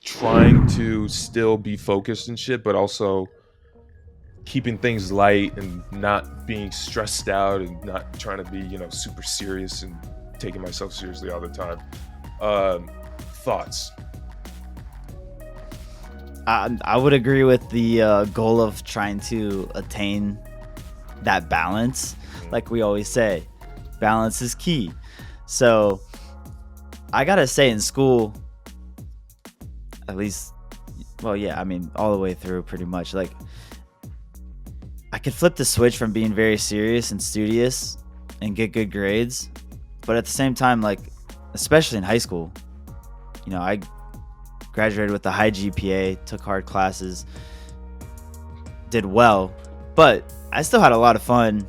trying to still be focused and shit, but also keeping things light and not being stressed out and not trying to be, super serious and taking myself seriously all the time. Thoughts? I would agree with the goal of trying to attain that balance. Like we always say, balance is key. So I gotta say, in school, at least, well, yeah, I mean, all the way through pretty much, like, I could flip the switch from being very serious and studious and get good grades, but at the same time, like, especially in high school, I graduated with a high GPA, took hard classes, did well, but I still had a lot of fun,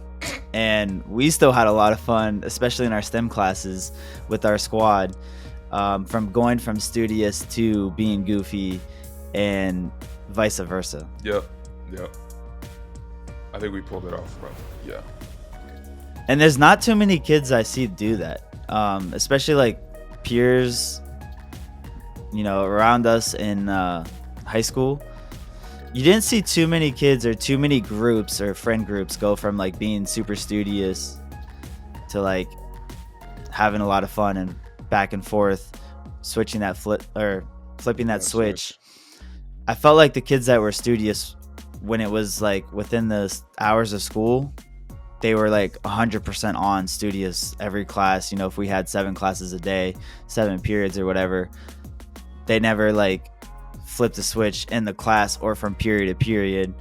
and we still had a lot of fun, especially in our STEM classes with our squad, from going from studious to being goofy and vice versa. Yep. I think we pulled it off, bro. Yeah. And there's not too many kids I see do that, especially like peers, around us in high school. You didn't see too many kids or too many groups or friend groups go from like being super studious to like having a lot of fun and back and forth, switching that flipping that switch. I felt like the kids that were studious, when it was like within the hours of school, they were like 100% on studious every class. If we had 7 classes a day, 7 periods or whatever, they never like flipped the switch in the class or from period to period.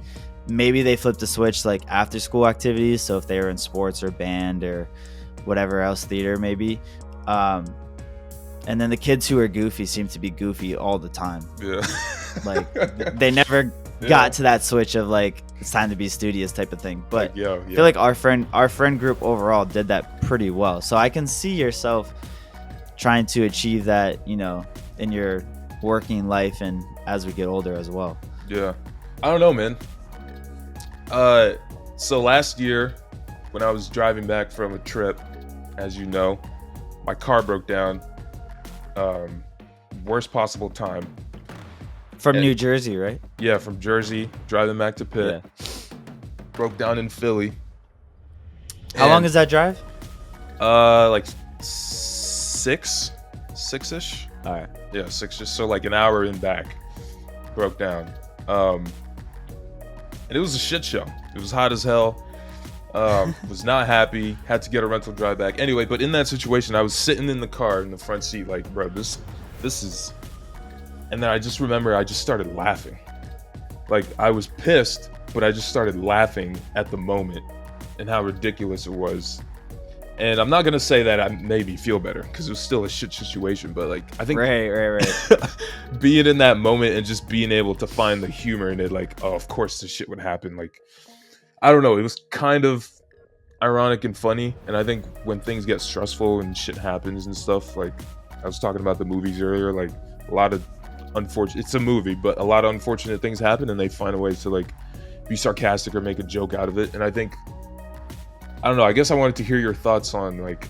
Maybe they flipped the switch like after school activities. So if they were in sports or band or whatever else, theater maybe. And then the kids who are goofy seem to be goofy all the time. Yeah. Like they never got to that switch of like it's time to be studious type of thing. But I feel like our friend group overall did that pretty well. So I can see yourself trying to achieve that, in your working life and as we get older as well. Yeah. I don't know, man. So last year when I was driving back from a trip, as you know, my car broke down. Worst possible time. From New Jersey, right? Yeah, from Jersey, driving back to Pitt. Yeah. Broke down in Philly. How long is that drive? Like six-ish. All right. Yeah, 6-ish. So like an hour in back. Broke down. And it was a shit show. It was hot as hell. Was not happy. Had to get a rental drive back. Anyway, but in that situation, I was sitting in the car in the front seat, like, bro, this is. And then I just remember I just started laughing. Like I was pissed, but I just started laughing at the moment and how ridiculous it was. And I'm not gonna say that I made me feel better because it was still a shit situation. But like I think right. being in that moment and just being able to find the humor in it, like, oh, of course this shit would happen. Like, I don't know. It was kind of ironic and funny. And I think when things get stressful and shit happens and stuff, like I was talking about the movies earlier, like a lot of unfortunate, it's a movie, but a lot of unfortunate things happen and they find a way to like be sarcastic or make a joke out of it. And I think, I don't know, I guess I wanted to hear your thoughts on like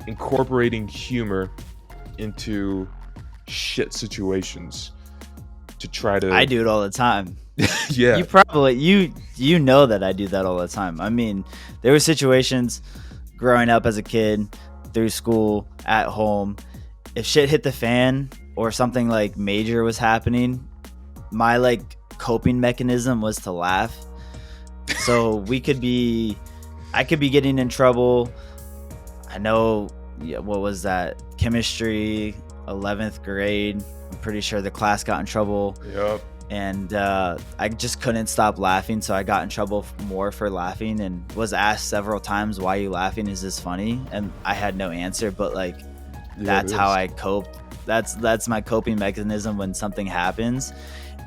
incorporating humor into shit situations to try to. I do it all the time. Yeah. You know that I do that all the time. I mean, there were situations growing up as a kid, through school, at home, if shit hit the fan or something like major was happening, my like coping mechanism was to laugh. So I could be getting in trouble. I know, what was that? Chemistry, 11th grade. I'm pretty sure the class got in trouble. Yep. And I just couldn't stop laughing, so I got in trouble more for laughing and was asked several times, why are you laughing? Is this funny? And I had no answer, but like, that's how I coped. That's my coping mechanism when something happens.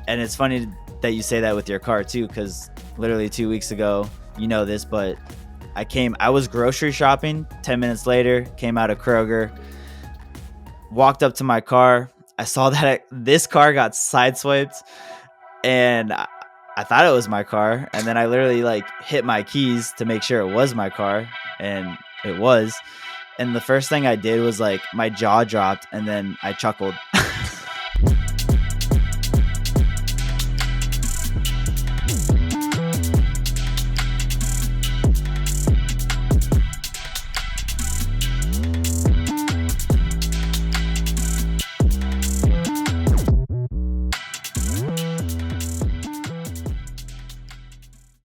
And it's funny that you say that with your car too, because literally 2 weeks ago, you know this, but I was grocery shopping. 10 minutes later, came out of Kroger, walked up to my car. I saw that this car got sideswiped, and I thought it was my car. And then I literally like hit my keys to make sure it was my car, and it was. And the first thing I did was like my jaw dropped, and then I chuckled.